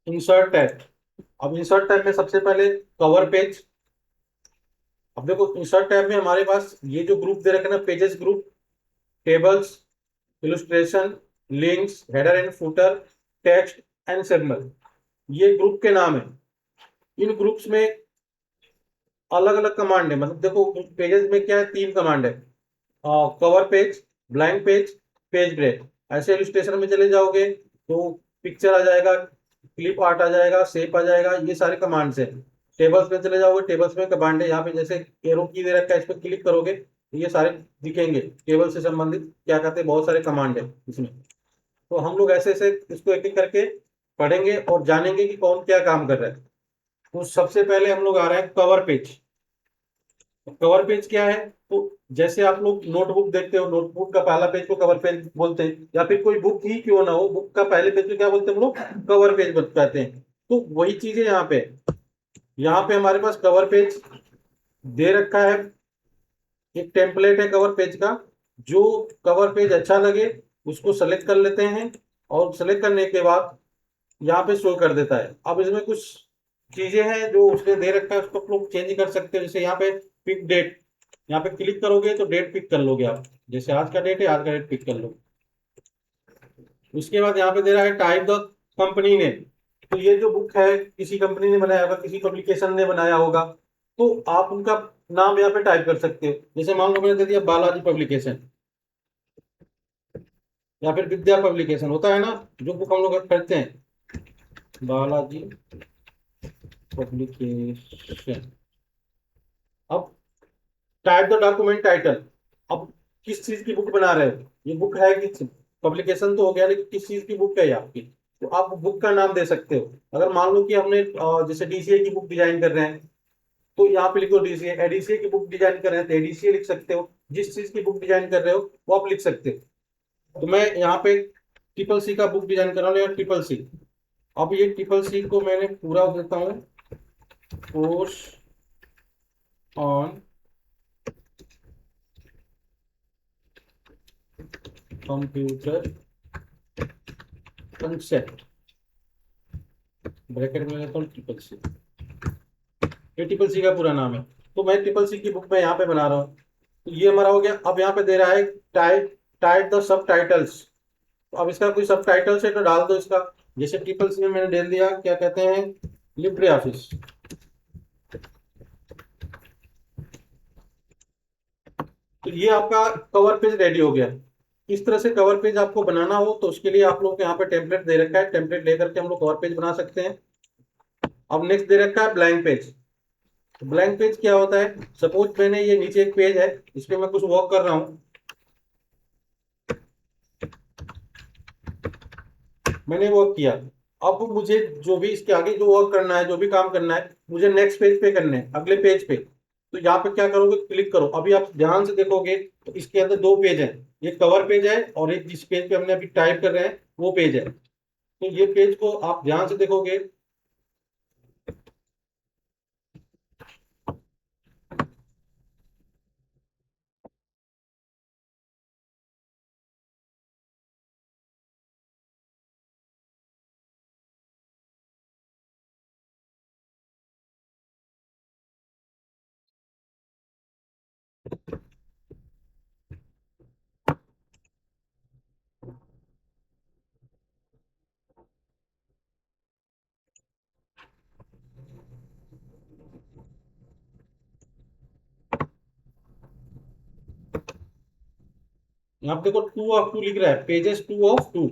Insert tab. अब insert tab में सबसे पहले कवर पेज। अब देखो इंसर्ट टैब में हमारे पास ये जो ग्रुप दे रखे हैं ना, pages group, tables, illustration, links, header and footer, text and signal, ये ग्रुप के नाम है। इन ग्रुप्स में अलग अलग कमांड है। मतलब देखो पेजेस में क्या है, तीन कमांड है, cover page, blank page, page break. ऐसे इलस्ट्रेशन में चले जाओगे तो पिक्चर आ जाएगा, क्लिप आर्ट आ जाएगा, शेप आ जाएगा, ये सारे कमांड्स है। टेबल्स में चले जाओगे, टेबल्स में कमांड है, यहाँ पे जैसे एरो की दे रखा है, इस पर क्लिक करोगे तो ये सारे दिखेंगे, टेबल से संबंधित क्या कहते हैं, बहुत सारे कमांड है इसमें। तो हम लोग ऐसे ऐसे इसको एक एक करके पढ़ेंगे और जानेंगे कि कौन क्या काम कर रहा है। तो सबसे पहले हम लोग आ रहे हैं कवर पेज। कवर पेज क्या है? तो जैसे आप लोग नोटबुक देखते हो, नोटबुक का पहला पेज को कवर पेज बोलते हैं, या फिर कोई बुक ही क्यों ना हो, बुक का पहले पेज को क्या बोलते हैं हम लोग? कवर पेज कहते हैं। तो वही चीज है यहाँ पे। यहाँ पे हमारे पास कवर पेज दे रखा है, एक टेम्पलेट है कवर पेज का। जो कवर पेज अच्छा लगे उसको सेलेक्ट कर लेते हैं, और सेलेक्ट करने के बाद यहाँ पे शो कर देता है। अब इसमें कुछ चीजें हैं जो उसने दे रखा है, उसको आप लोग चेंज कर सकते हो। जैसे यहाँ पे पिक डेट, यहाँ पे क्लिक करोगे तो डेट पिक कर लोगे आप, जैसे आज का डेट है, आज का डेट पिक कर लो। उसके बाद यहाँ पे दे रहा है टाइप द कंपनी ने। तो ये जो बुक है किसी कंपनी ने बनाया होगा, किसी पब्लिकेशन ने बनाया होगा, तो आप उनका नाम यहाँ पे टाइप कर सकते हो। जैसे मान लो मैंने दे दिया बालाजी पब्लिकेशन, या फिर विद्या पब्लिकेशन होता है ना, जो बुक हम लोग खरीदते हैं, बालाजी पब्लिकेशन। अब टाइप द डॉक्यूमेंट टाइटल। अब किस चीज की बुक बना रहे हो, ये बुक है कि पब्लिकेशन तो हो गया, लेकिन किस चीज की बुक है ये आपकी, तो आप बुक का नाम दे सकते हो। अगर मान लो कि हमने जैसे डीसीए की बुक डिजाइन कर रहे हैं, तो यहाँ पे लिखो डीसीए। एडीसीए की बुक डिजाइन कर रहे हैं तो एडीसीए लिख सकते हो, जिस चीज की बुक डिजाइन कर रहे हो वो आप लिख सकते हो। तो मैं यहाँ पे ट्रिपल सी का बुक डिजाइन कर रहा हूँ, या ट्रिपल सी। अब ये ट्रिपल सी को मैंने पूरा देता हूँ, course on computer concept, bracket में लेता हूँ ट्रिपल सी। ये ट्रिपल सी का पूरा नाम है। तो मैं ट्रिपल सी की बुक में यहाँ पे बना रहा हूँ। तो ये हमारा हो गया। अब यहाँ पे दे रहा है type type the sub titles. तो अब इसका कोई सब टाइटल्स है तो डाल दो इसका। जैसे ट्रिपल सी में मैंने डाल दिया, क्या कहते हैं, लिब्रे ऑफिस। तो ये आपका कवर पेज रेडी हो गया। इस तरह से कवर पेज आपको बनाना हो तो उसके लिए आप लोग को यहाँ पे टेम्पलेट दे रखा है, टेम्पलेट लेकर के हम लोग कवर पेज बना सकते हैं। अब नेक्स्ट दे रखा है ब्लैंक पेज। ब्लैंक पेज क्या होता है? सपोज मैंने ये नीचे एक पेज है, इस पे मैं कुछ वर्क कर रहा हूँ, मैंने वर्क किया। अब मुझे जो भी इसके आगे जो वर्क करना है, जो भी काम करना है, मुझे नेक्स्ट पेज पे करना है, अगले पेज पे। तो यहाँ पे क्या करोगे, क्लिक करो। अभी आप ध्यान से देखोगे तो इसके अंदर दो पेज है, एक कवर पेज है और एक जिस पेज पे हमने अभी टाइप कर रहे हैं वो पेज है। तो ये पेज को आप ध्यान से देखोगे। यहाँ पे देखो 2 ऑफ 2 लिख रहा है, पेजेस 2 ऑफ 2।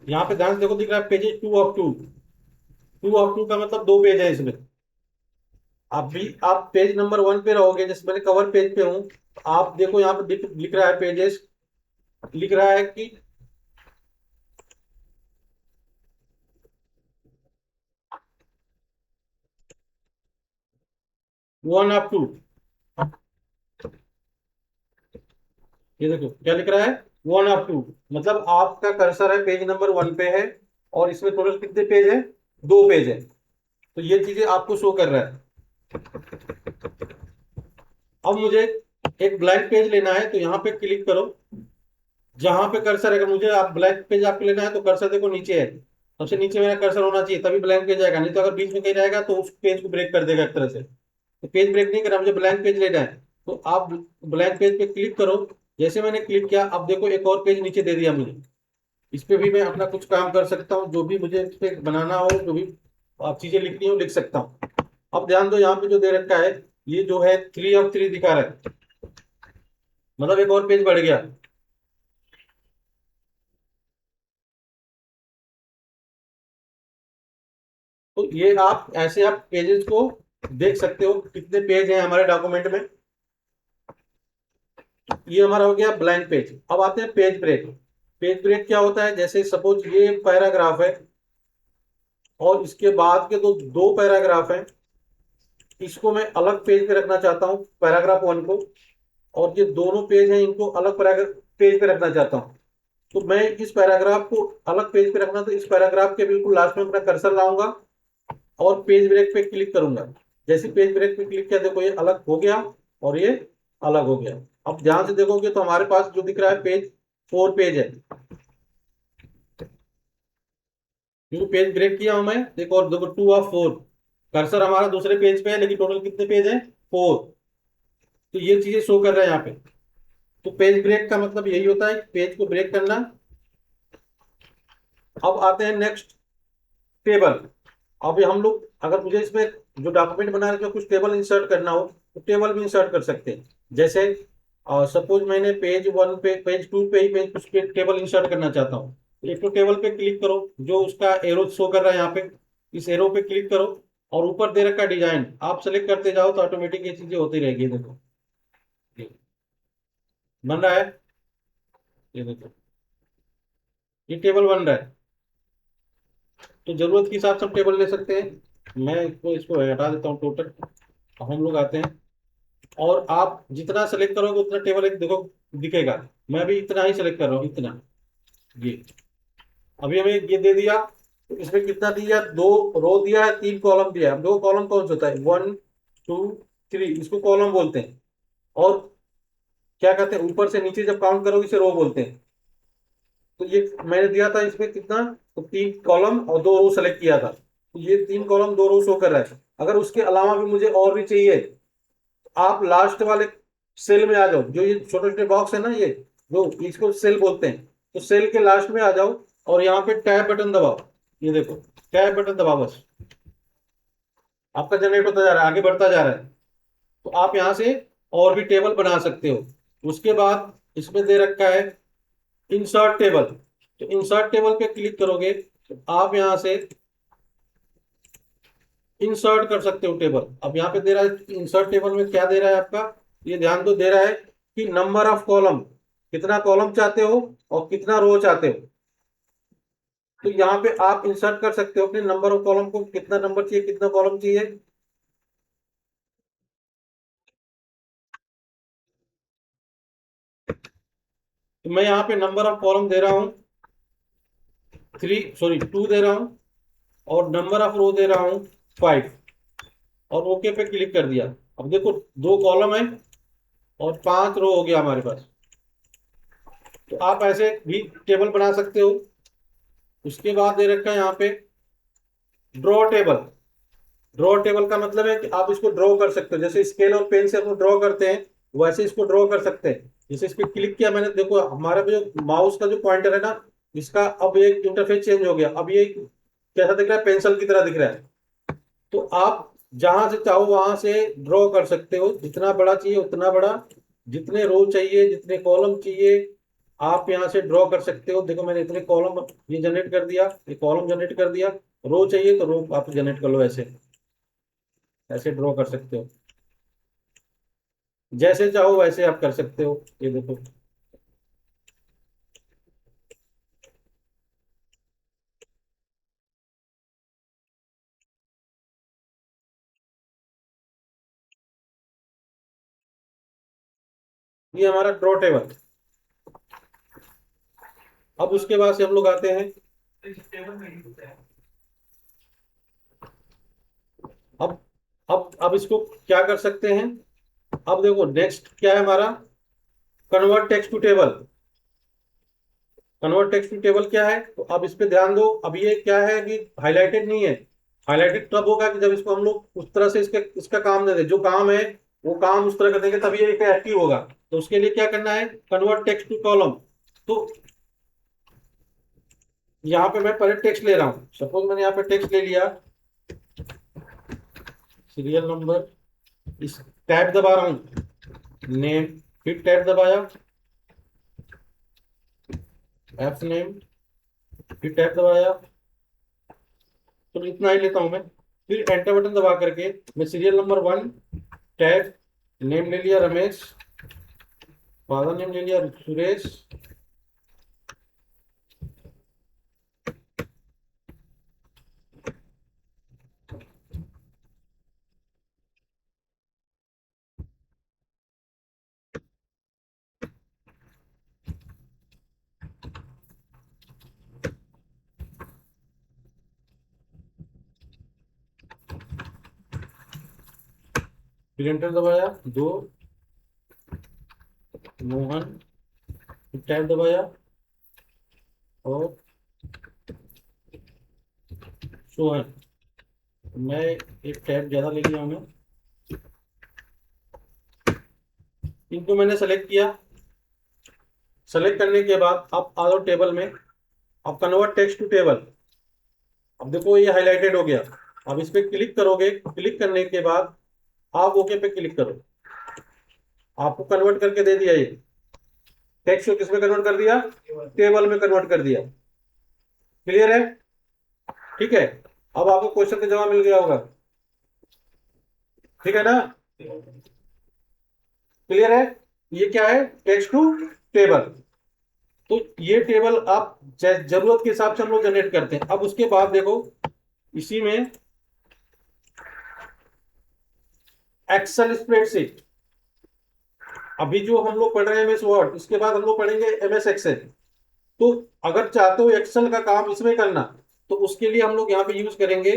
यहाँ पे ध्यान से देखो, दिख रहा है पेजेस 2 ऑफ 2। 2 ऑफ 2 का मतलब दो पेज है इसमें। अभी आप पेज नंबर 1 पे रहोगे, जैसे मैंने कवर पेज पे हूँ, तो आप देखो यहाँ पे लिख रहा है पेजेस, लिख रहा है कि 1 ऑफ 2। ये देखो क्या लिख रहा है, 1 of 2, मतलब आपका कर्सर है पेज नंबर 1 पे है, और इसमें टोटल कितने पेज है, 2 पेज है। तो ये चीजें आपको शो कर रहा है। अब मुझे एक ब्लैंक पेज लेना है, तो यहाँ पे क्लिक करो, जहां पे कर्सर है। अगर मुझे आप ब्लैंक पेज आपको लेना है तो कर्सर देखो नीचे है, सबसे नीचे मेरा कर्सर होना चाहिए, तभी ब्लैंक पेज आएगा। नहीं तो अगर बीच में कहीं रहेगा तो उस पेज को ब्रेक कर देगा एक तरह से। तो पेज ब्रेक नहीं करा, मुझे ब्लैंक पेज लेना है, तो आप ब्लैंक पेज पे क्लिक करो। जैसे मैंने क्लिक किया, अब देखो एक और पेज नीचे दे दिया मुझे। इस पे भी मैं अपना कुछ काम कर सकता हूँ, जो भी मुझे इस पे बनाना हो, जो भी आप चीजें लिखनी हो लिख सकता हूँ। अब ध्यान दो, यहाँ पे जो दे रखा है, ये जो है 3 of 3 दिखा रहा है, मतलब एक और पेज बढ़ गया। तो ये आप ऐसे आप पेजेस को देख सकते हो, कितने पेज हैं हमारे डॉक्यूमेंट में। ये हमारा हो गया ब्लैंक पेज। अब आते हैं पेज ब्रेक। पेज ब्रेक क्या होता है, जैसे सपोज ये पैराग्राफ है, और इसके बाद के दो दो पैराग्राफ हैं, इसको मैं अलग पेज पे रखना चाहता हूँ, पैराग्राफ 1 को, और ये दोनों पेज हैं, इनको अलग पैराग्राफ पेज पे रखना चाहता हूँ। तो मैं इस पैराग्राफ को अलग पेज पे रखना, तो इस पैराग्राफ के बिल्कुल लास्ट में अपना कर्सर लाऊंगा और पेज ब्रेक पे क्लिक करूंगा। जैसे पेज ब्रेक पे क्लिक किया, देखो ये अलग हो गया और ये अलग हो गया। अब ध्यान से देखोगे तो हमारे पास जो दिख रहा है पेज, 4 पेज है, क्योंकि पेज ब्रेक किया हूं मैं। देखो, और देखो 2 of 4, कर्सर हमारा दूसरे पेज पे है, लेकिन टोटल कितने पेज है, 4। तो ये चीजें शो कर रहे हैं यहाँ पे। तो पेज ब्रेक का मतलब यही होता है, पेज को ब्रेक करना। अब आते हैं नेक्स्ट, टेबल। अब हम लोग, अगर मुझे इसमें जो डॉक्यूमेंट बना रहे, कुछ टेबल इंसर्ट करना हो, तो टेबल भी इंसर्ट कर सकते हैं। जैसे सपोज मैंने पेज 1 पे, पेज 2 पे ही मैं कुछ टेबल इंसर्ट करना चाहता हूँ। एक तो टेबल पे क्लिक करो, जो उसका एरो शो कर रहा है यहाँ पे, इस एरो पे क्लिक करो, और ऊपर दे रखा डिजाइन आप सेलेक्ट करते जाओ, तो ऑटोमेटिक ये चीजें होती रहेगी। देखो ये बन रहा है, ये देखो ये टेबल बन रहा है। तो जरूरत के हिसाब से हम टेबल ले सकते हैं। मैं इसको इसको हटा देता हूँ टोटल। अब हम लोग आते हैं, और आप जितना सेलेक्ट करोगे उतना टेबल एक देखो दिखेगा। मैं अभी इतना ही सेलेक्ट कर रहा हूँ, इतना। ये अभी हमें ये दे दिया, तो इसमें कितना दिया, 2 रो दिया है, 3 कॉलम दिया है। 2 कॉलम कौन सा होता है, 1 2 3, इसको कॉलम बोलते हैं। और क्या कहते हैं, ऊपर से नीचे जब काउंट करोगे इसे रो बोलते हैं। तो ये मैंने दिया था इसमें कितना, तो 3 कॉलम और 2 रो सेलेक्ट किया था, तो ये 3 कॉलम 2 रो शो कर रहा है। अगर उसके अलावा भी मुझे और भी चाहिए, आप लास्ट वाले सेल में आ जाओ, जो ये छोटे छोटे बॉक्स है ना, ये जो इसको सेल बोलते हैं, तो सेल के लास्ट में आ जाओ, और यहाँ पे टैब बटन दबाओ। ये देखो, टैब बटन दबाओ बस, आपका जनरेट होता जा रहा है, आगे बढ़ता जा रहा है। तो आप यहाँ से और भी टेबल बना सकते हो। उसके बाद इसमें दे रखा है इंसर्ट टेबल। तो इंसर्ट टेबल पे क्लिक करोगे, तो आप यहाँ से इंसर्ट कर सकते हो टेबल। अब यहाँ पे दे रहा है इंसर्ट टेबल में क्या दे रहा है आपका, ये ध्यान दो, दे रहा है कि नंबर ऑफ कॉलम, कितना कॉलम चाहते हो और कितना रो चाहते हो। तो यहाँ पे आप इंसर्ट कर सकते हो अपने नंबर ऑफ कॉलम को, कितना नंबर चाहिए, कितना कॉलम चाहिए। तो मैं यहाँ पे नंबर ऑफ कॉलम दे रहा हूँ 2 दे रहा हूँ, और नंबर ऑफ रो दे रहा हूँ 5, और ओके पे क्लिक कर दिया। अब देखो 2 कॉलम है और 5 रो हो गया हमारे पास। तो आप ऐसे भी टेबल बना सकते हो। उसके बाद दे रखा है यहाँ पे ड्रॉ टेबल। ड्रॉ टेबल का मतलब है कि आप इसको ड्रॉ कर सकते हो, जैसे स्केल और पेन से हम ड्रॉ करते हैं, वैसे इसको ड्रॉ कर सकते हैं। जैसे इस पर क्लिक किया मैंने, देखो हमारा जो माउस का जो पॉइंटर है ना, इसका अब ये इंटरफेस चेंज हो गया। अब ये कैसा दिख रहा है, पेंसिल की तरह दिख रहा है। तो आप जहां से चाहो वहां से ड्रॉ कर सकते हो, जितना बड़ा चाहिए उतना बड़ा, जितने रो चाहिए, जितने कॉलम चाहिए, आप यहाँ से ड्रॉ कर सकते हो। देखो मैंने इतने कॉलम ये जनरेट कर दिया, ये कॉलम जनरेट कर दिया। रो चाहिए तो रो आप जनरेट कर लो, ऐसे ऐसे ड्रॉ कर सकते हो, जैसे चाहो वैसे आप कर सकते हो। ये देखो, ये हमारा ड्रॉ टेबल। अब उसके बाद से हम लोग आते हैं, अब अब इसको क्या कर सकते हैं। अब देखो नेक्स्ट क्या है हमारा, convert text to table. Convert text to table क्या है, तो अब इस पे ध्यान दो। अब ये क्या है कि हाईलाइटेड नहीं है। हाईलाइटेड तब होगा कि जब इसको हम लोग उस तरह से इसका काम दे दें, जो काम है वो काम उस तरह कर देंगे तभी ये एक्टिव होगा। तो उसके लिए क्या करना है, कन्वर्ट टेक्स्ट टू कॉलम। तो यहाँ पे मैं पहले टेक्स्ट ले रहा हूँ, सपोज मैंने यहाँ पे टेक्स्ट ले लिया, सीरियल नंबर, इस टैब दबा रहा हूँ, नेम, फिर टैब दबाया, एफ नेम, फिर टैब दबाया, तो इतना ही लेता हूं मैं। फिर एंटर बटन दबा करके मैं सीरियल नंबर 1, टैग, नेम ले लिया रमेश, फादर नेम ले लिया सुरेश, फिर एंटर दबाया, 2, मोहन, फिर टैब दबाया, और सोहन। मैं एक टैब ज्यादा ले लिया हूं मैं, इनको मैंने सेलेक्ट किया। सेलेक्ट करने के बाद अब आ जाओ टेबल में, अब कन्वर्ट टेक्स्ट टू टेबल। अब देखो ये हाईलाइटेड हो गया। अब इस पे क्लिक करोगे, क्लिक करने के बाद आप ओके पे क्लिक करो, आपको कन्वर्ट करके दे दिया। ये टेक्स्ट को किस में कन्वर्ट कर दिया, टेबल में कन्वर्ट कर दिया। क्लियर है, ठीक है। अब आपको क्वेश्चन का जवाब मिल गया होगा, ठीक है ना, क्लियर है। ये क्या है, टेक्स्ट टू टेबल। तो ये टेबल आप जरूरत के हिसाब से हम लोग जनरेट करते हैं। अब उसके बाद देखो इसी में एक्सेल स्प्रेडशीट, अभी जो हम लोग पढ़ रहे हैं एमएस वर्ड, इसके बाद हम लोग पढ़ेंगे एमएस एक्सेल। तो अगर चाहते हो एक्सेल का काम इसमें करना, तो उसके लिए हम लोग यहाँ पे यूज करेंगे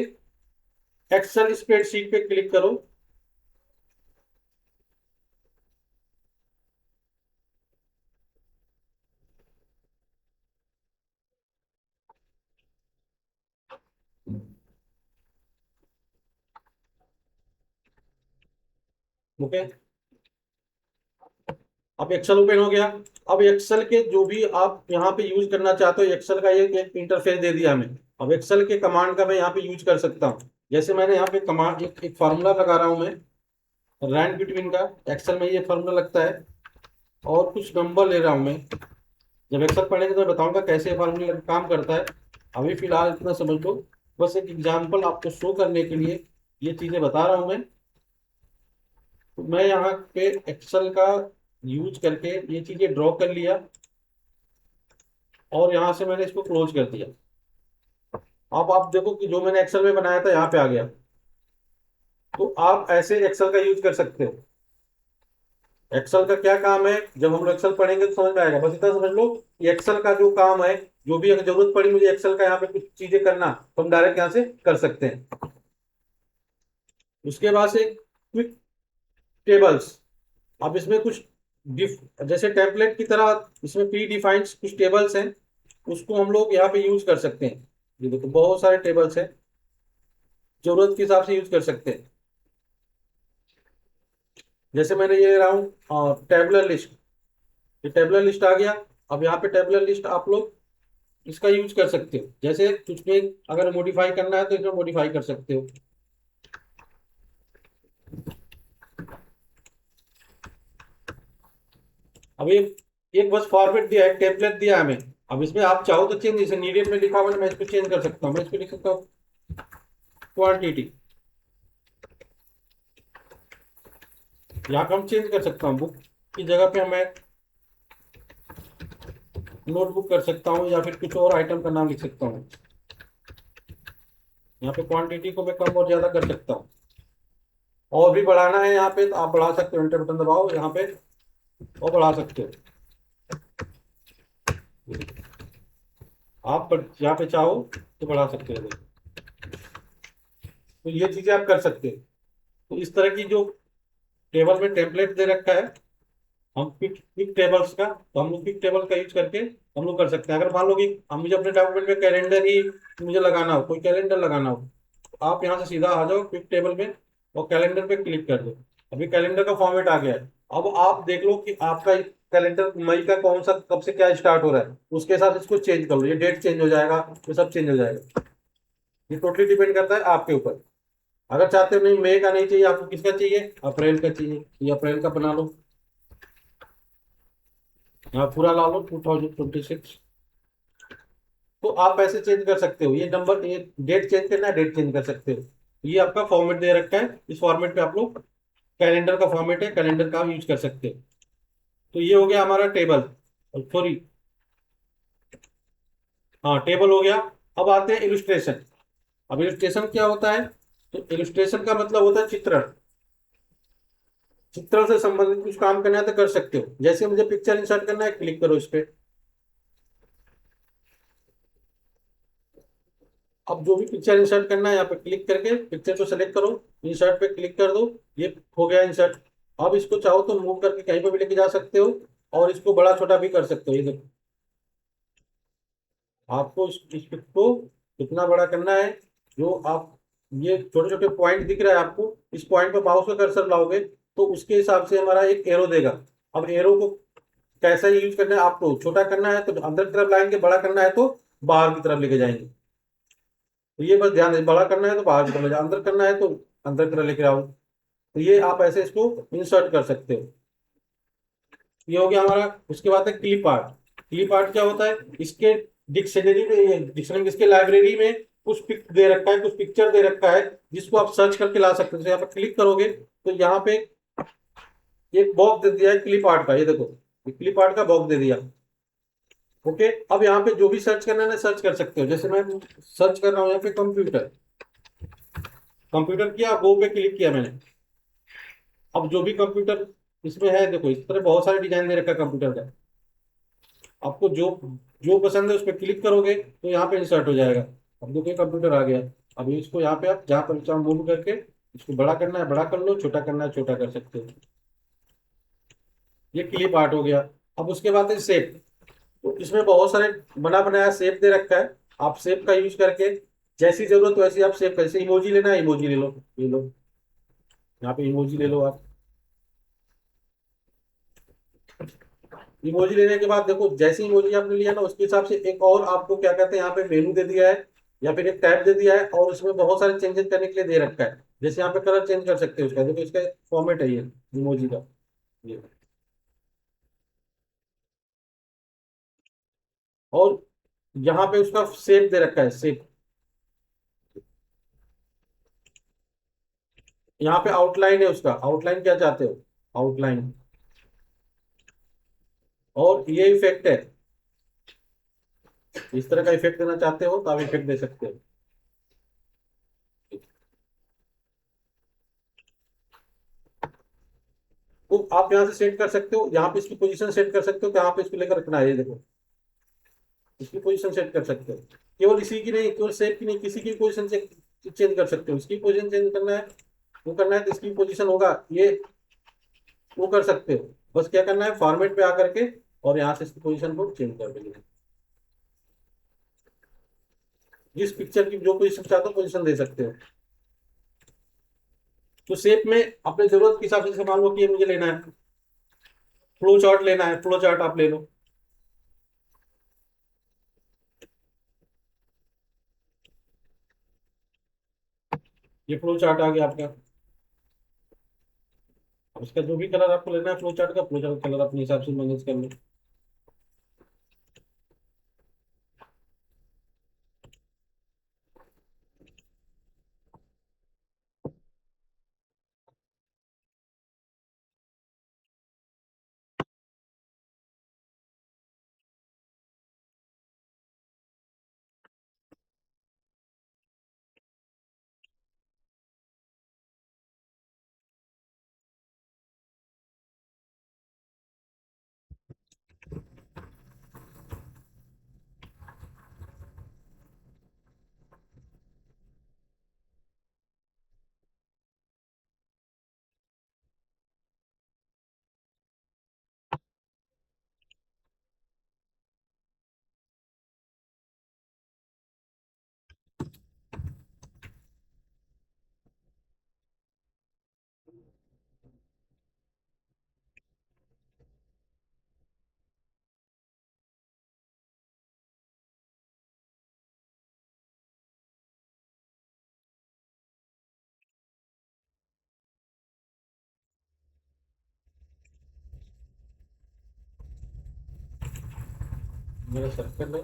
एक्सेल स्प्रेडशीट पे क्लिक करो। ओके, अब एक्सेल ओपन हो गया। अब एक्सेल के जो भी आप यहाँ पे यूज करना चाहते हो, एक्सेल का ये एक इंटरफेस दे दिया हमें। अब एक्सेल के कमांड का मैं यहाँ पे यूज कर सकता हूँ। जैसे मैंने यहाँ पे कमांड एक फार्मूला लगा रहा हूँ मैं, रैंक बिटवीन का, एक्सेल में ये फार्मूला लगता है, और कुछ नंबर ले रहा हूँ मैं। जब एक्सेल पढ़ेंगे तो मैं बताऊंगा कैसे फार्मूला काम करता है। अभी फिलहाल इतना समझ लो, बस एक एग्जाम्पल आपको शो करने के लिए ये चीजें बता रहा हूँ मैं। तो मैं यहाँ पे एक्सेल का यूज करके ये चीजें ड्रॉ कर लिया, और यहाँ से मैंने इसको क्लोज कर दिया। अब आप देखो कि जो मैंने एक्सेल में बनाया था यहाँ पे आ गया। तो आप ऐसे एक्सेल का यूज कर सकते हो। एक्सेल का क्या काम है, जब हम लोग एक्सेल पढ़ेंगे तो समझ में आएगा। बस इतना समझ लो कि एक्सेल का जो काम है, जो भी अगर जरूरत पड़ी मुझे एक्सेल का यहाँ पे कुछ चीजें करना, तो हम डायरेक्ट यहाँ से कर सकते हैं। उसके बाद से क्विक टेबल्स। अब इसमें कुछ जैसे टेम्पलेट की तरह इसमें प्री डिफाइंड कुछ टेबल्स हैं, उसको हम लोग यहाँ पे यूज कर सकते हैं। ये देखो बहुत सारे टेबल्स हैं, जरूरत के हिसाब से यूज कर सकते हैं। जैसे मैंने ये ले रहा हूँ टेबलर लिस्ट, ये टेबलर लिस्ट आ गया। अब यहाँ पे टेबलर लिस्ट आप लोग इसका यूज कर सकते हो। जैसे कुछ में अगर मॉडिफाई करना है तो इसमें मॉडिफाई कर सकते हो। अब ये एक बस फॉर्मेट दिया है, टेम्पलेट दिया है हमें। अब इसमें आप चाहो तो चेंज, जैसे नीडेड में लिखा हुआ है, मैं इसको चेंज कर सकता हूँ। मैं इसको लिख सकता हूँ क्वांटिटी, यहाँ पे हम चेंज कर सकता हूँ। बुक की जगह पे मैं नोटबुक कर सकता हूँ, या फिर कुछ और आइटम का नाम लिख सकता हूँ। यहाँ पे क्वांटिटी को मैं कम और ज्यादा कर सकता हूँ। और भी बढ़ाना है यहाँ पे तो आप बढ़ा सकते हो, एंटर बटन दबाओ यहाँ पे और बढ़ा सकते हो। आप यहाँ पे चाहो तो बढ़ा सकते हो। तो ये चीजें आप कर सकते हो। तो इस तरह की जो टेबल में टेम्पलेट दे रखा है, हम पिक टेबल्स का, तो हम लोग पिक टेबल का यूज करके हम लोग कर सकते हैं। अगर मान लो कि हम मुझे अपने डॉक्यूमेंट में कैलेंडर ही मुझे लगाना हो, कोई कैलेंडर लगाना हो, तो आप यहाँ से सीधा आ जाओ पिक टेबल में और कैलेंडर पे क्लिक कर दो। अभी कैलेंडर का फॉर्मेट आ गया है। अब आप देख लो कि आपका कैलेंडर मई का कौन सा, कब से क्या स्टार्ट हो रहा है, उसके हिसाब से इसको चेंज कर लो। ये डेट चेंज हो जाएगा, ये सब चेंज हो जाएगा। ये टोटली डिपेंड करता है आपके ऊपर। अगर चाहते हो नहीं मई का नहीं चाहिए, आपको किसका चाहिए, अप्रैल का चाहिए, ये अप्रैल का बना लो। यहाँ पूरा ला लो 2026। तो आप ऐसे चेंज कर सकते हो। ये नंबर, ये डेट चेंज करना है, डेट चेंज कर सकते हो। ये आपका फॉर्मेट दे रखा है, इस फॉर्मेट पे आप लोग, कैलेंडर का फॉर्मेट है, कैलेंडर का यूज कर सकते हो। तो ये हो गया हमारा टेबल, सॉरी, हाँ टेबल हो गया। अब आते हैं इलुस्ट्रेशन। अब इलुस्ट्रेशन क्या होता है? तो इलुस्ट्रेशन का मतलब होता है चित्रण। चित्रण से संबंधित कुछ काम करना है तो कर सकते हो। जैसे मुझे पिक्चर इंसर्ट करना है, क्लिक करो इस पे। अब जो भी पिक्चर इंसर्ट करना है, यहाँ पे क्लिक करके पिक्चर को सेलेक्ट करो, इंसर्ट पे क्लिक कर दो, ये हो गया इंसर्ट। अब इसको चाहो तो मूव करके कहीं पर भी लेके जा सकते हो, और इसको बड़ा छोटा भी कर सकते हो। ये देखो, आपको इस पिक को कितना बड़ा करना है, जो आप, ये छोटे छोटे पॉइंट दिख रहा है आपको, इस पॉइंट पर माउस का कर्सर लाओगे तो उसके हिसाब से हमारा एक एरो देगा। अब एरो को कैसा यूज करना है, आपको छोटा करना है तो अंदर की तरफ लाएंगे, बड़ा करना है तो बाहर की तरफ लेके जाएंगे। तो ये बस ध्यान दें, बड़ा करना है तो बाहर की तरफ ले जाओ, अंदर करना है तो अंदर की तरफ लेके आओ। तो ये आप ऐसे इसको इंसर्ट कर सकते हो। ये हो गया हमारा। उसके बाद है क्लिप आर्ट। क्लिप आर्ट क्या होता है? इसके डिक्शनरी में, डिक्शनरी इसके लाइब्रेरी में कुछ पिक दे रखा है, कुछ पिक्चर दे रखा है, जिसको आप सर्च करके ला सकते हो। तो यहाँ पर क्लिक करोगे तो यहाँ पे एक बॉक्स दे दिया है क्लिप आर्ट का, ये देखो, क्लिप आर्ट का बॉक्स दे दिया। ओके, अब यहाँ पे जो भी सर्च करना है ना, सर्च कर सकते हो। जैसे मैं सर्च कर रहा हूँ यहाँ पे कंप्यूटर, कंप्यूटर किया, गो पे क्लिक किया मैंने। अब जो भी कंप्यूटर इसमें है, देखो इस तरह बहुत सारे डिजाइन दे रखा है कंप्यूटर का। आपको जो जो पसंद है उस पर क्लिक करोगे तो यहाँ पे इंसर्ट हो जाएगा। अब देखो कंप्यूटर आ गया। अभी इसको यहाँ पे आप जहाँ पर चाहो मूव करके, इसको बड़ा करना है बड़ा कर लो, छोटा करना है छोटा कर सकते हो। ये क्लिप आर्ट हो गया। अब उसके बाद है शेप। तो इसमें बहुत सारे बना बनाया शेप दे रखा है। आप शेप का यूज करके जैसी जरूरत हो वैसी आप शेप, कैसे इमोजी लेना है इमोजी ले लो, ये लो, यहाँ पे इमोजी ले लो आप। इमोजी लेने के बाद देखो, जैसे इमोजी आपने लिया ना, उसके हिसाब से एक और आपको क्या कहते हैं यहाँ पे मेनू दे दिया है, या फिर एक टैब दे दिया है, और उसमें बहुत सारे चेंजेस करने के लिए दे रखा है। जैसे यहाँ पे कलर चेंज कर सकते हो उसका, देखो इसका फॉर्मेट है ये इमोजी का, ये। और यहाँ पे उसका शेप दे रखा है, शेप। यहाँ पे आउटलाइन है उसका, आउटलाइन क्या चाहते हो, आउटलाइन। और ये इफेक्ट है, इस तरह का इफेक्ट देना चाहते हो तो आप इफेक्ट दे सकते हो। तो आप यहाँ से सेट कर सकते हो, यहाँ पे इसकी पोजीशन सेट कर सकते हो, कहाँ पे इसको लेकर रखना है, ये देखो इसकी पोजीशन सेट कर सकते हो। केवल इसी की नहीं, केवल शेप की नहीं, किसी की पोजीशन से चेंज कर सकते हो। इसकी पोजीशन चेंज करना है, वो करना है तो इसकी पोजीशन होगा ये, वो कर सकते हो। बस क्या करना है, फॉर्मेट पे आकर के और यहाँ से इसकी पोजीशन को चेंज कर देंगे। जिस पिक्चर की जो पोजीशन चाहते हो पोजीशन दे सकते हो। तो शेप में अपने जरूरत के हिसाब से मान लो कि ये मुझे लेना है, फ्लो चार्ट लेना है, फ्लो चार्ट आप ले लो। ये फ्लो चार्ट आ गया आपका। अब इसका जो भी कलर आपको लेना है फ्लो चार्ट का, फ्लो चार्ट कलर अपने हिसाब से मैनेज कर लो। मेरा सर्कल है।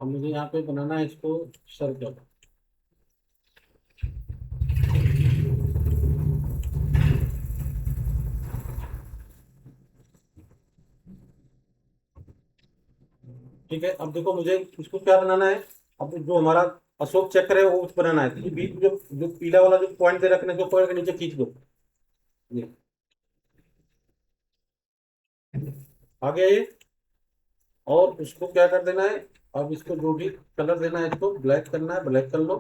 अब मुझे यहाँ पे बनाना है इसको सर्कल। ठीक है, अब देखो मुझे इसको क्या बनाना है। अब जो हमारा अशोक चक्र है वो बनाना है, तो ये बीच में जो जो पीला वाला जो पॉइंट दे रखने को पॉइंट के नीचे खींच दो। ये आ गया ये। और इसको क्या कर देना है, अब इसको जो भी कलर देना है इसको ब्लैक करना है, ब्लैक कर लो।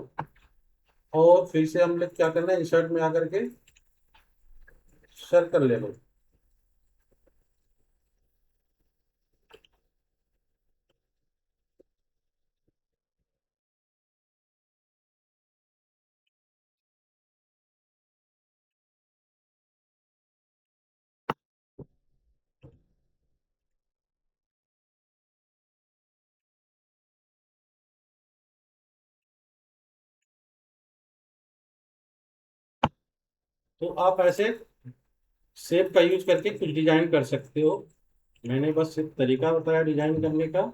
और फिर से हम लोग क्या करना है, इंसर्ट में आकर के सर्कल ले लो। तो आप ऐसे शेप का यूज करके कुछ डिजाइन कर सकते हो। मैंने बस एक तरीका बताया डिजाइन करने का।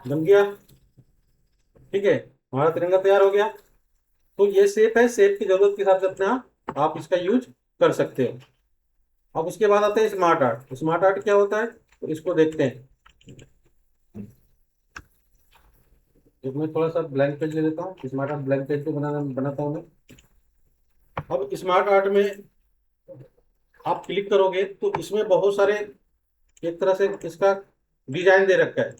बन गया। ठीक है, हमारा तिरंगा तैयार हो गया। तो ये शेप है, शेप की जरूरत के हिसाब से अपने आप इसका यूज कर सकते हो। अब उसके बाद आते हैं स्मार्ट आर्ट। स्मार्ट आर्ट क्या होता है, तो इसको देखते हैं। तो मैं थोड़ा सा ब्लैंक पेज ले लेता हूँ, स्मार्ट आर्ट ब्लैंक पेज पे बनाता हूँ मैं। अब स्मार्ट आर्ट में आप क्लिक करोगे तो इसमें बहुत सारे, एक तरह से इसका डिजाइन दे रखा है।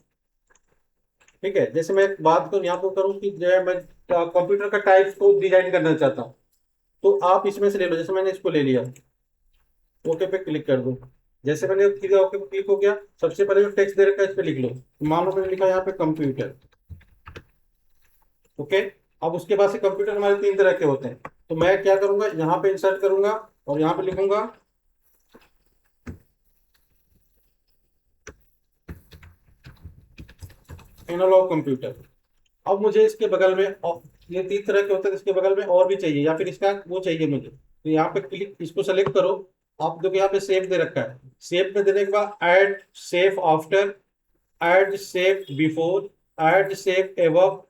ठीक है, जैसे मैं एक बात को यहाँ पर करूँ कि जो है मैं कंप्यूटर का टाइप को डिजाइन करना चाहता हूँ, तो आप इसमें से ले लो। जैसे मैंने इसको ले लिया, ओके पे क्लिक कर दो। जैसे मैंने किया ओके पे क्लिक हो गया, सबसे पहले जो टेक्स्ट दे रखा है इस पे लिख लो। मान लो मैंने लिखा यहाँ पे कंप्यूटर। ओके। अब उसके बाद से कंप्यूटर हमारे तीन तरह के होते हैं, तो मैं क्या करूंगा, यहाँ पे इंसर्ट करूंगा और यहाँ पे लिखूंगा एनालॉग कंप्यूटर। अब मुझे इसके बगल में ये तीन तरह के होते हैं, इसके बगल में और भी चाहिए या फिर इसका वो चाहिए मुझे, तो यहाँ पे क्लिक, इसको सेलेक्ट करो। आप देखो यहाँ पे सेव दे रखा है। सेव में देने के बाद add save after, add save before, add save above,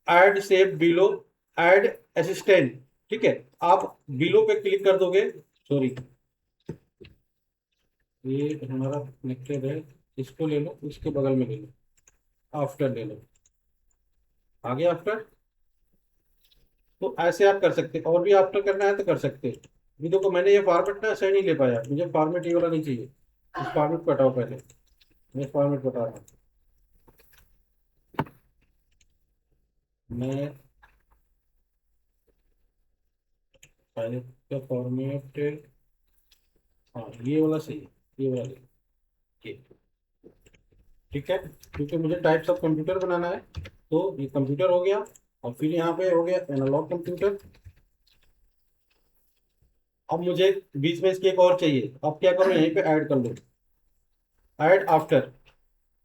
add save below, add assistant. ठीक है, आप बिलो पे क्लिक कर दोगे। सॉरी, ये हमारा कनेक्टेड है, इसको ले लो, इसके बगल में ले लो, आफ्टर ले लो। आगे आफ्टर। तो ऐसे आप कर सकते हैं, और भी आफ्टर करना है तो कर सकते हैं। ये देखो मैंने ये फॉर्मेट ना सही नहीं ले पाया, मुझे फॉर्मेट ये वाला नहीं चाहिए। इस फॉर्मेट को हटाओ पहले, मैं फॉर्मेट बता रहा हूँ। मैं फाइल का फॉर्मेट, हाँ ये वाला सही है, ये वाला ले, ये। ठीक है, क्योंकि मुझे टाइप्स ऑफ कंप्यूटर बनाना है। तो ये कंप्यूटर हो गया, और फिर यहाँ पे हो गया एनालॉग कंप्यूटर। अब मुझे बीच में इसकी एक और चाहिए, अब क्या करूँ, यहीं पे ऐड कर लो, ऐड आफ्टर।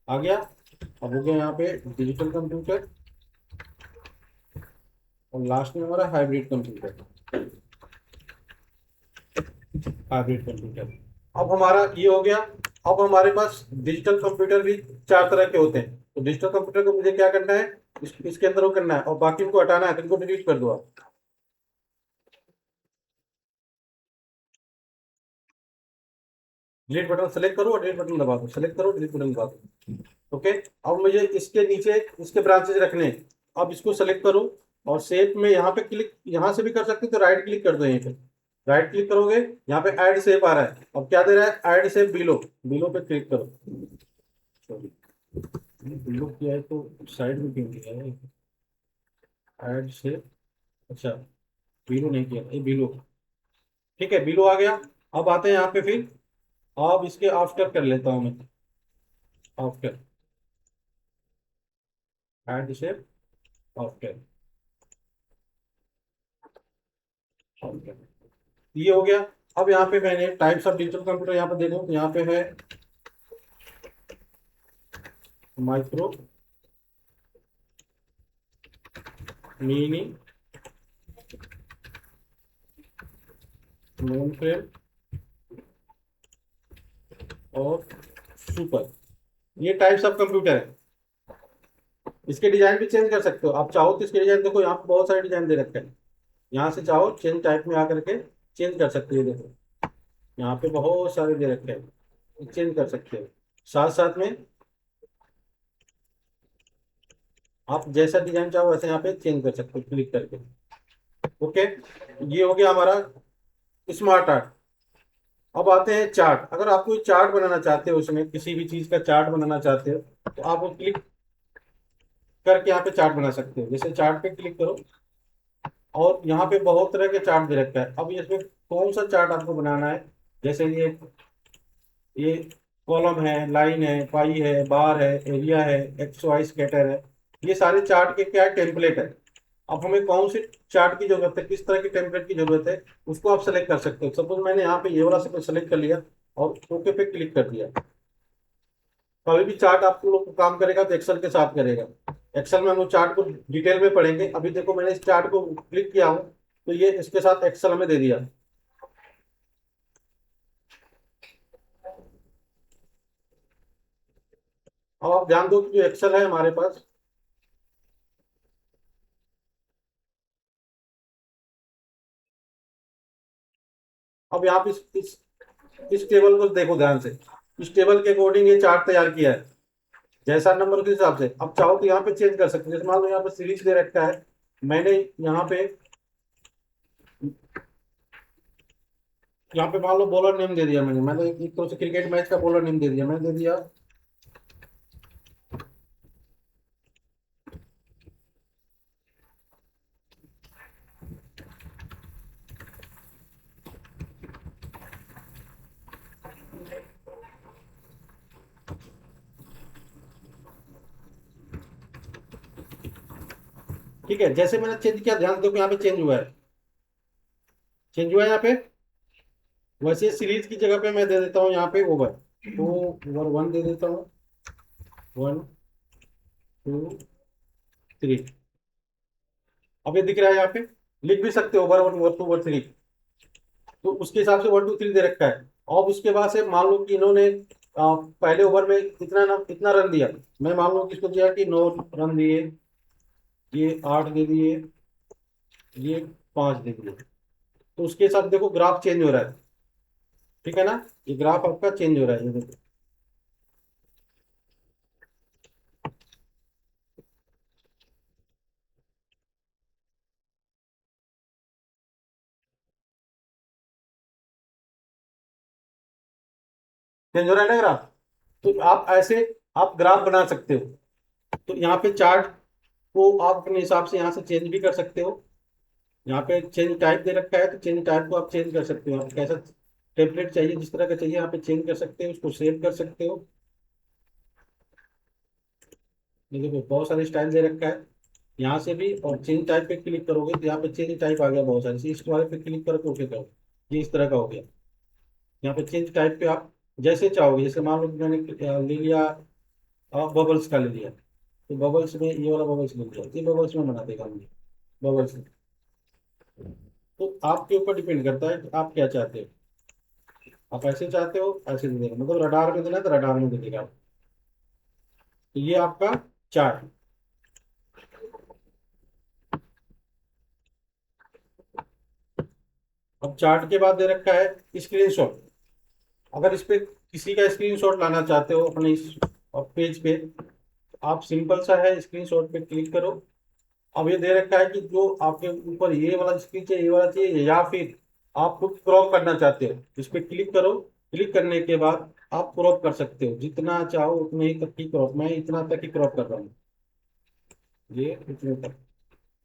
आ गया। अब हो गया यहाँ पे डिजिटल कंप्यूटर, और लास्ट में हमारा हाइब्रिड कंप्यूटर। Hybrid computer. अब हमारा ये हो गया। अब हमारे पास डिजिटल कंप्यूटर भी चार तरह के होते हैं, तो डिजिटल कंप्यूटर को मुझे क्या करना है, इसके अंदर वो करना है, और बाकी इनको हटाना है, तो इनको डिलीट कर दो आप। डिलीट बटन सेलेक्ट करो और डिलीट बटन दबा दो, सेलेक्ट करो डिलीट बटन दबा दो। ओके, अब मुझे इसके नीचे इसके ब्रांचेज रखने हैं। अब इसको सेलेक्ट करो और शेप में यहाँ पे क्लिक, यहाँ से भी कर सकते हो तो राइट क्लिक कर दो। यहीं पे राइट क्लिक करोगे, यहाँ पे ऐड शेप आ रहा है। अब क्या दे रहा है, ऐड शेप बिलो, बिलो पे क्लिक करो। सॉरी, बिलो किया है तो साइड में क्यों किया है, ऐड शेप, अच्छा बिलो नहीं किया, ये बिलो। ठीक है, बिलो आ गया। अब आते हैं यहाँ पे फिर, अब इसके आफ्टर कर लेता हूँ मैं, after, add shape after, after, ये हो गया। अब यहाँ पे मैंने टाइप्स ऑफ डिजिटल कंप्यूटर, यहाँ पे देखो तो यहाँ पे है माइक्रो, मिनी, मेन फ्रेम और सुपर, ये टाइप्स ऑफ कंप्यूटर है। इसके डिजाइन भी चेंज कर सकते हो आप चाहो तो। इसके डिजाइन देखो, यहाँ पे बहुत सारे डिजाइन दे रखे हैं। यहाँ से चाहो चेंज टाइप में आकर के चेंज कर सकते हो। देखो यहाँ पे बहुत सारे दे रखे हैं, चेंज कर सकते हो। साथ साथ में आप जैसा डिजाइन चाहो वैसे यहाँ पे चेंज कर सकते हो क्लिक करके। ओके, ये हो गया हमारा स्मार्ट आर्ट। अब आते हैं चार्ट। अगर आप कोई चार्ट बनाना चाहते हो, उसमें किसी भी चीज का चार्ट बनाना चाहते हो, तो आप वो क्लिक करके यहाँ पे चार्ट बना सकते हो। जैसे चार्ट पे क्लिक करो और यहाँ पे बहुत तरह के चार्ट दे रखा है। अब इसमें कौन सा चार्ट आपको बनाना है, जैसे ये कॉलम है, लाइन है, पाई है, बार है, एरिया है, एक्स वाई स्कैटर है, ये सारे चार्ट के क्या टेम्पलेट है। अब हमें कौन से चार्ट की जरूरत है, किस तरह की टेम्पलेट की जरूरत है, उसको आप सेलेक्ट कर सकते हो। सपोज मैंने यहाँ पे ये वाला सेलेक्ट कर लिया और ओके पे क्लिक कर दिया। कभी भी चार्ट आपको लोग काम करेगा तो एक्सेल के साथ करेगा। एक्सेल में हम लोग चार्ट को डिटेल में पढ़ेंगे। अभी देखो मैंने इस चार्ट को क्लिक किया हूँ तो ये इसके साथ एक्सेल हमें दे दिया। अब आप ध्यान दो कि जो एक्सेल है हमारे पास, अब यहाँ पे इस टेबल को देखो ध्यान से। इस टेबल के अकॉर्डिंग ये चार्ट तैयार किया है, जैसा नंबर के हिसाब से। अब चाहो तो यहाँ पे चेंज कर सकते हो। जैसे मान लो यहाँ पे सीरीज दे रखा है, मैंने यहाँ पे मान लो बॉलर नेम दे दिया। मैंने एक तरह से क्रिकेट मैच का बॉलर नेम दे दिया, मैंने दे दिया ठीक है। जैसे मैंने चेंज किया, ध्यान दो कि यहाँ पे चेंज हुआ है, चेंज हुआ है यहाँ पे। वैसे सीरीज की जगह पे मैं दे देता हूँ यहाँ पे ओवर, तो ओवर वन दे देता हूँ, वन टू थ्री। अब ये दिख रहा है यहाँ पे, लिख भी सकते हो over one, over two, over three, तो उसके हिसाब से वन टू थ्री दे रखा है। और उसके बाद से मान लो कि इन्होंने पहले ओवर में इतना रन दिया, मैं मान लो कि इसको दिया कि 9 रन दिए, ये 8 दे दिए, ये 5 दे दिए, तो उसके हिसाब से देखो ग्राफ चेंज हो रहा है। ठीक है ना, ये ग्राफ आपका चेंज हो रहा है, ये देखो। चेंज हो रहा है ना ग्राफ। तो आप ऐसे आप ग्राफ बना सकते हो। तो यहाँ पे चार्ट को आप अपने हिसाब से यहाँ से चेंज भी कर सकते हो। यहाँ पे चेंज टाइप दे रखा है, तो चेंज टाइप को आप चेंज कर सकते हो। आप कैसा टेम्पलेट चाहिए, जिस तरह का चाहिए यहाँ पे चेंज कर सकते हो, उसको सेव कर सकते हो। ये देखो बहुत सारे स्टाइल दे रखा है यहाँ से भी। और चेंज टाइप पे क्लिक करोगे तो यहाँ पे चेंज टाइप आ गया बहुत सारे। इस वाले पे क्लिक करके ओके करो, ये इस तरह का हो गया। यहाँ पे चेंज टाइप पे आप जैसे चाहोगे, जैसे मान लो कि मैंने ले लिया बबल्स का ले लिया, तो बबल्स में ये वाला बबल्स ले लिया, ये बबल्स में बना देगा मुझे, बबल्स। तो आपके ऊपर डिपेंड करता है कि आप क्या चाहते हो। आप ऐसे चाहते हो ऐसे दे देगा, मतलब रडार में देना है तो रडार में दे देगा। तो ये आपका चार्ट। अब चार्ट के बाद दे रखा है स्क्रीनशॉट। अगर इस पे किसी का स्क्रीनशॉट लाना चाहते हो अपने इस पेज पे, आप सिंपल सा है, स्क्रीनशॉट पे क्लिक करो। अब ये दे रखा है कि जो आपके ऊपर ये वाला स्क्रीन चाहिए, ये वाला चाहिए, या फिर आप खुद क्रॉप करना चाहते हो, इस पे क्लिक करो। क्लिक करने के बाद आप क्रॉप कर सकते हो, जितना चाहो उतने ही तक की क्रॉप। मैं इतना तक ही क्रॉप कर रहा हूँ, ये इतने तक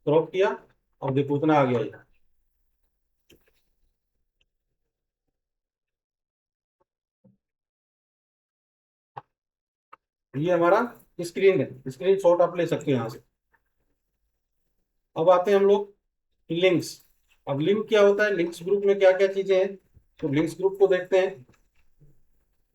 क्रॉप किया। अब देखो उतना आ गया ये हमारा स्क्रीन है, स्क्रीन शॉट आप ले सकते हो यहाँ से। अब आते हैं हम लोग लिंक्स। अब लिंक क्या होता है, लिंक्स ग्रुप में क्या क्या चीजें हैं, तो लिंक्स ग्रुप को देखते हैं।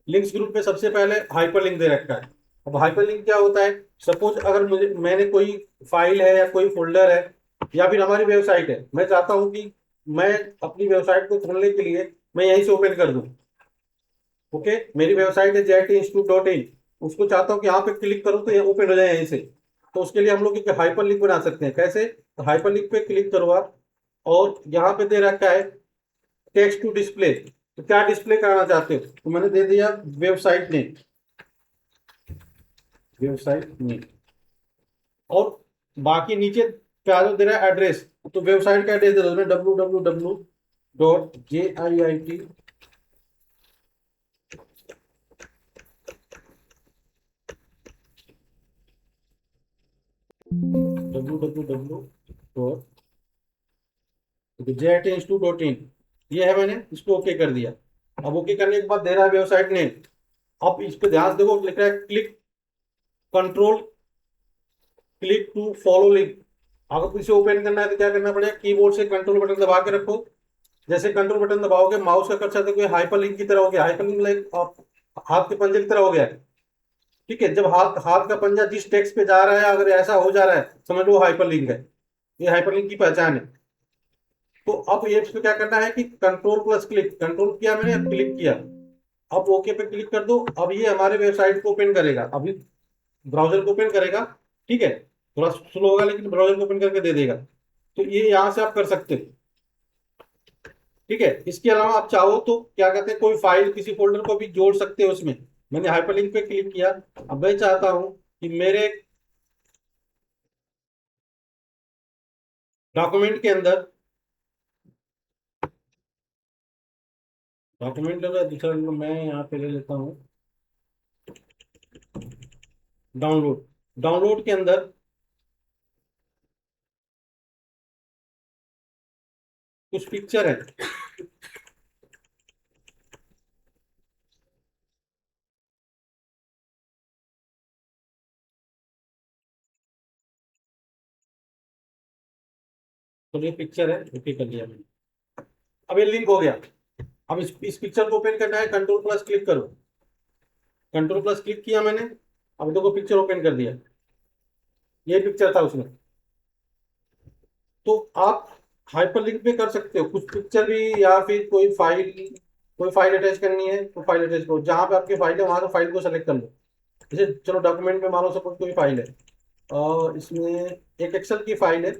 लिंक्स ग्रुप में सबसे पहले हाइपरलिंक दे रखा है। अब हाइपरलिंक क्या होता है, सपोज अगर मैंने कोई फाइल है या कोई फोल्डर है या फिर हमारी वेबसाइट है, मैं चाहता हूं कि मैं अपनी वेबसाइट को खोलने के लिए मैं यहीं से ओपन कर दूं। ओके, मेरी वेबसाइट है JIT Institute.in, उसको चाहता हूँ कि यहाँ पे क्लिक करूँ तो ये ओपन हो जाए यहीं से। तो उसके लिए हम लोग एक हाइपर लिंक बना सकते हैं। कैसे, तो हाइपर लिंक पे क्लिक करो आप, और यहाँ पे दे रखा है टेक्स्ट टू डिस्प्ले। तो क्या डिस्प्ले करना चाहते हो, तो मैंने दे दिया वेबसाइट नेम, वेबसाइट नेम। और बाकी नीचे क्या जो दे रहा है एड्रेस, तो वेबसाइट का एड्रेस दे दो, www.JIT Institute.in, ये है, मैंने इसको ओके कर दिया। अब ओके करने के बाद दे रहा है वेबसाइट नेम। अब इस पे ध्यान से देखो, लिख रहा है click control click to follow link. अगर इसे ओपन करना है तो क्या करना पड़ेगा, कीबोर्ड से कंट्रोल बटन दबा के रखो। जैसे कंट्रोल बटन दबाओगे माउस का कर्सर देखो हाइपर लिंक की तरह हो गया, हाइपर लिंक लाइक हाथ के पंजे की तरह हो गया है। ठीक है, जब हाथ हाथ का पंजा जिस टेक्स्ट पे जा रहा है अगर ऐसा हो जा रहा है, समझ लो हाइपर लिंक है। ये हाइपर लिंक की पहचान है। तो अब ये इसमें क्या करना है कि कंट्रोल प्लस क्लिक, कंट्रोल किया मैंने, क्लिक किया। अब ओके पे क्लिक कर दो। अब ये हमारे वेबसाइट को ओपन करेगा, अभी ब्राउजर को ओपन करेगा। ठीक है, थोड़ा स्लो होगा लेकिन ब्राउजर को ओपन करके दे देगा। तो ये यहाँ से आप कर सकते हो। ठीक है, इसके अलावा आप चाहो तो क्या कहते हैं, कोई फाइल किसी फोल्डर को भी जोड़ सकते हो उसमें। मैंने हाइपरलिंक पे क्लिक किया। अब मैं चाहता हूं कि मेरे डॉक्यूमेंट के अंदर, डॉक्यूमेंट दूसरा मैं यहाँ पे ले लेता हूँ डाउनलोड। डाउनलोड के अंदर कुछ पिक्चर है, तो ये पिक्चर है, ओके कर लिया मैंने। अब ये लिंक हो गया। अब इस पिक्चर को ओपन करना है, कंट्रोल प्लस क्लिक करो। कंट्रोल प्लस क्लिक किया मैंने, अब देखो पिक्चर ओपन कर दिया। ये पिक्चर था उसमें। तो आप हाइपरलिंक पे कर सकते हो कुछ पिक्चर भी, या फिर कोई फाइल अटैच करनी है तो फाइल अटैच करो, जहां पे आपकी फाइल है वहां से फाइल को सेलेक्ट कर लो। जैसे चलो डॉक्यूमेंट में मानो सपोज कोई फाइल है, और इसमें एक एक्सेल की फाइल है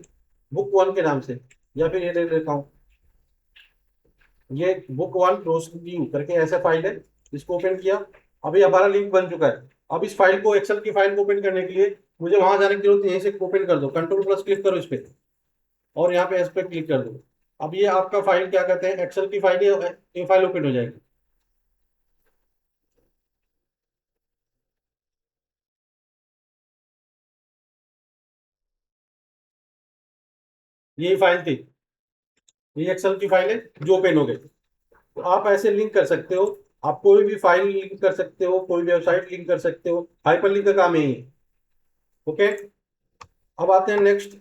बुक वन के नाम से, या फिर ये ले लेता हूँ, ये बुक वन क्लोज व्यू करके ऐसा फाइल है। इसको ओपन किया, अभी हमारा लिंक बन चुका है। अब इस फाइल को, एक्सेल की फाइल को ओपन करने के लिए मुझे वहां जाने की जरूरत नहीं है, यहीं से ओपन कर दो, कंट्रोल प्लस क्लिक करो इस पे, और यहाँ पे इस पे क्लिक कर दो। अब ये आपका फाइल क्या कहते हैं, एक्सेल की फाइल है, ये फाइल ओपन हो जाएगी। ये फाइल थी, ये एक्सेल की फाइल है जो ओपन हो गई। तो आप ऐसे लिंक कर सकते हो, आप कोई भी फाइल लिंक कर सकते हो, कोई वेबसाइट लिंक कर सकते हो, हाइपर लिंक का काम यही है। ओके, अब आते हैं next,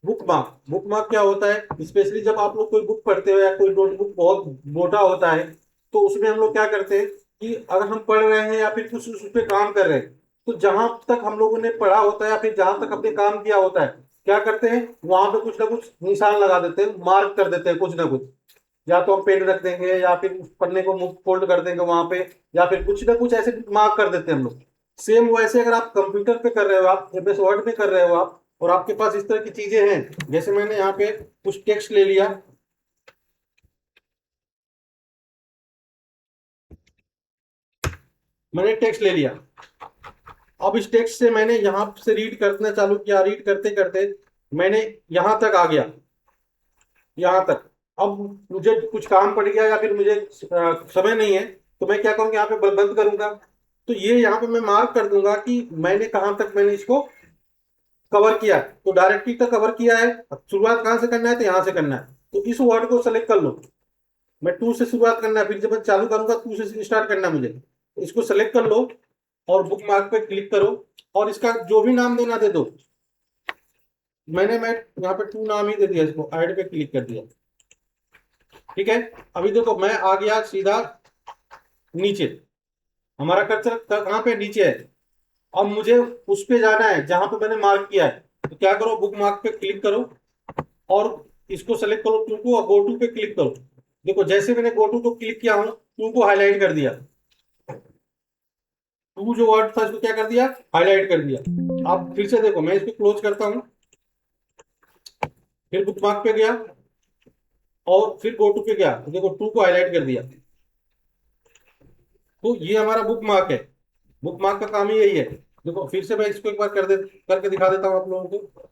book mark. Book mark क्या होता है, स्पेशली जब आप लोग कोई बुक पढ़ते हो या कोई नोटबुक बहुत मोटा होता है, तो उसमें हम लोग क्या करते हैं कि अगर हम पढ़ रहे हैं या फिर कुछ उस पर काम कर रहे हैं, तो जहां तक हम लोगों ने पढ़ा होता है या फिर जहां तक अपने काम किया होता है, क्या करते हैं वहां पे कुछ ना कुछ निशान लगा देते हैं, मार्क कर देते हैं कुछ ना कुछ। या तो हम पेन रख देंगे, या फिर उस पन्ने को मुंह फोल्ड कर देंगे वहां पे, या फिर कुछ ना कुछ ऐसे मार्क कर देते हैं हम लोग। सेम वैसे अगर आप कंप्यूटर पे कर रहे हो, आप एमएस वर्ड में कर रहे हो आप, और आपके पास इस तरह की चीजें हैं, जैसे मैंने यहाँ पे कुछ टेक्स्ट ले लिया, मैंने टेक्स्ट ले लिया। अब इस टेक्स्ट से मैंने यहां से रीड करना चालू किया, रीड करते करते मैंने यहां तक आ गया, यहां तक। अब मुझे कुछ काम पड़ गया या फिर मुझे समय नहीं है, तो मैं क्या करूंगा, यहाँ पे बंद करूंगा। तो ये यहाँ पे मैं मार्क कर दूंगा कि मैंने कहां तक मैंने इसको कवर किया है। तो डायरेक्टली तक कवर किया है। अब शुरुआत कहां से करना है, तो यहां से करना है। तो इस वर्ड को सेलेक्ट कर लो। मैं टू से शुरुआत करना है, फिर जब मैं चालू करूंगा टू से स्टार्ट करना है मुझे। तो इसको सेलेक्ट कर लो और बुक मार्क पे क्लिक करो और इसका जो भी नाम देना दे दो। मैं यहाँ पे टू नाम ही दे दिया, इसको ऐड पे क्लिक कर दिया। ठीक है, अभी देखो मैं आ गया सीधा नीचे, हमारा कर्सर कहाँ पे, नीचे है। अब मुझे उस पे जाना है जहां पे मैंने मार्क किया है। तो क्या करो, बुक मार्क पे क्लिक करो और इसको सेलेक्ट करो टू को, और गो टू पे क्लिक करो। देखो जैसे मैंने गो टू को क्लिक किया हूं, टू को हाईलाइट कर दिया। टू जो वर्ड था इसको क्या कर दिया, हाईलाइट कर दिया। अब फिर से देखो, मैं इसको क्लोज करता हूं, फिर बुक मार्क पे गया और फिर गो टू पे गया, तो देखो टू को हाईलाइट कर दिया। तो ये हमारा बुक मार्क है। बुक मार्क का काम ही यही है। देखो फिर से मैं इसको एक बार करके दिखा देता हूँ आप लोगों को।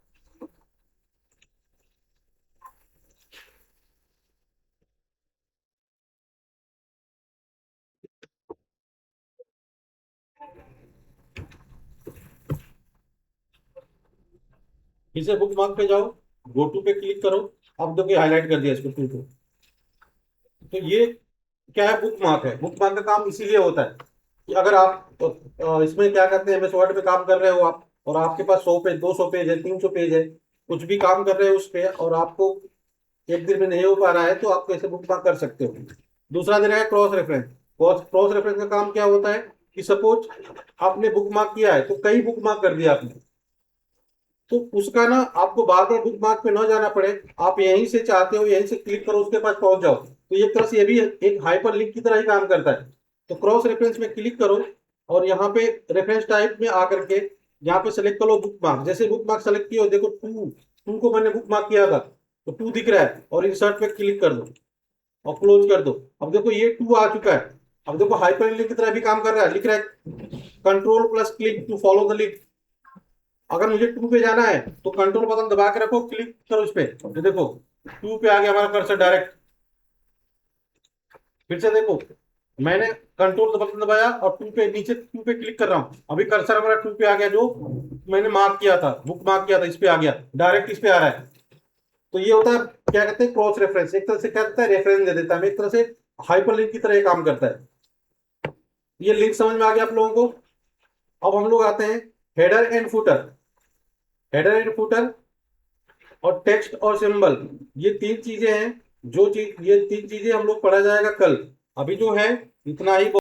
फिर से बुक मार्क पे जाओ, गो टू पे क्लिक करो। अब देखो हाईलाइट कर दिया इसको टू को। तो ये क्या है, बुक मार्क है। बुक मार्क का काम इसीलिए होता है कि अगर आप इसमें क्या करते हैं, एमएस वर्ड पे काम कर रहे हो आप, और आपके पास 100 पेज, 200 पेज है, 300 पेज है, कुछ भी काम कर रहे हो उस पे, और आपको एक दिन में नहीं हो पा रहा है, तो आप कैसे बुक मार्क कर सकते हो। दूसरा दे रहा है क्रॉस रेफरेंस। क्रॉस रेफरेंस का काम क्या होता है कि सपोज आपने बुक मार्क किया है, तो कई बुक मार्क कर दिया आपने, तो उसका ना आपको बार बार बुक मार्क पे ना जाना पड़े। आप यहीं से चाहते हो, यहीं से क्लिक करो, उसके पास पहुंच जाओ। तो एक तरह से ये भी एक हाइपर लिंक की तरह ही काम करता है। तो क्रॉस रेफरेंस में क्लिक करो और यहाँ पे रेफरेंस टाइप में आकर के यहाँ पे सेलेक्ट करो बुक मार्क। जैसे बुक मार्क सेलेक्ट किया, देखो टू, टू को मैंने बुक मार्क किया था, तो टू दिख रहा है, और इंसर्ट पे क्लिक कर दो और क्लोज कर दो। अब देखो ये टू आ चुका है। अब देखो हाइपर लिंक की तरह भी काम कर रहा है, लिख रहा है control plus click to follow the link. अगर मुझे टू पे जाना है तो कंट्रोल बटन दबा के रखो, क्लिक करो उस पे, तो देखो टू पे आ गया हमारा कर्सर डायरेक्ट। फिर से देखो, मैंने कंट्रोल बटन दबाया और टू पे, नीचे टू पे क्लिक कर रहा हूं, अभी कर्सर हमारा टू पे आ गया, जो मैंने मार्क किया था, बुक मार्क किया था, इस पे आ गया, डायरेक्ट इस पे आ रहा है। तो ये होता है, क्या कहते हैं, क्रॉस रेफरेंस। एक तरह से क्या करता है, रेफरेंस दे देता है, एक तरह से हाइपरलिंक की तरह ये काम करता है। ये लिंक समझ में आ गया आप लोगों को। अब हम लोग आते हैं header and footer. Header and footer और टेक्स्ट और सिंबल, ये तीन चीजें हैं। जो चीज, ये तीन चीजें हम लोग पढ़ा जाएगा कल। अभी जो है इतना ही।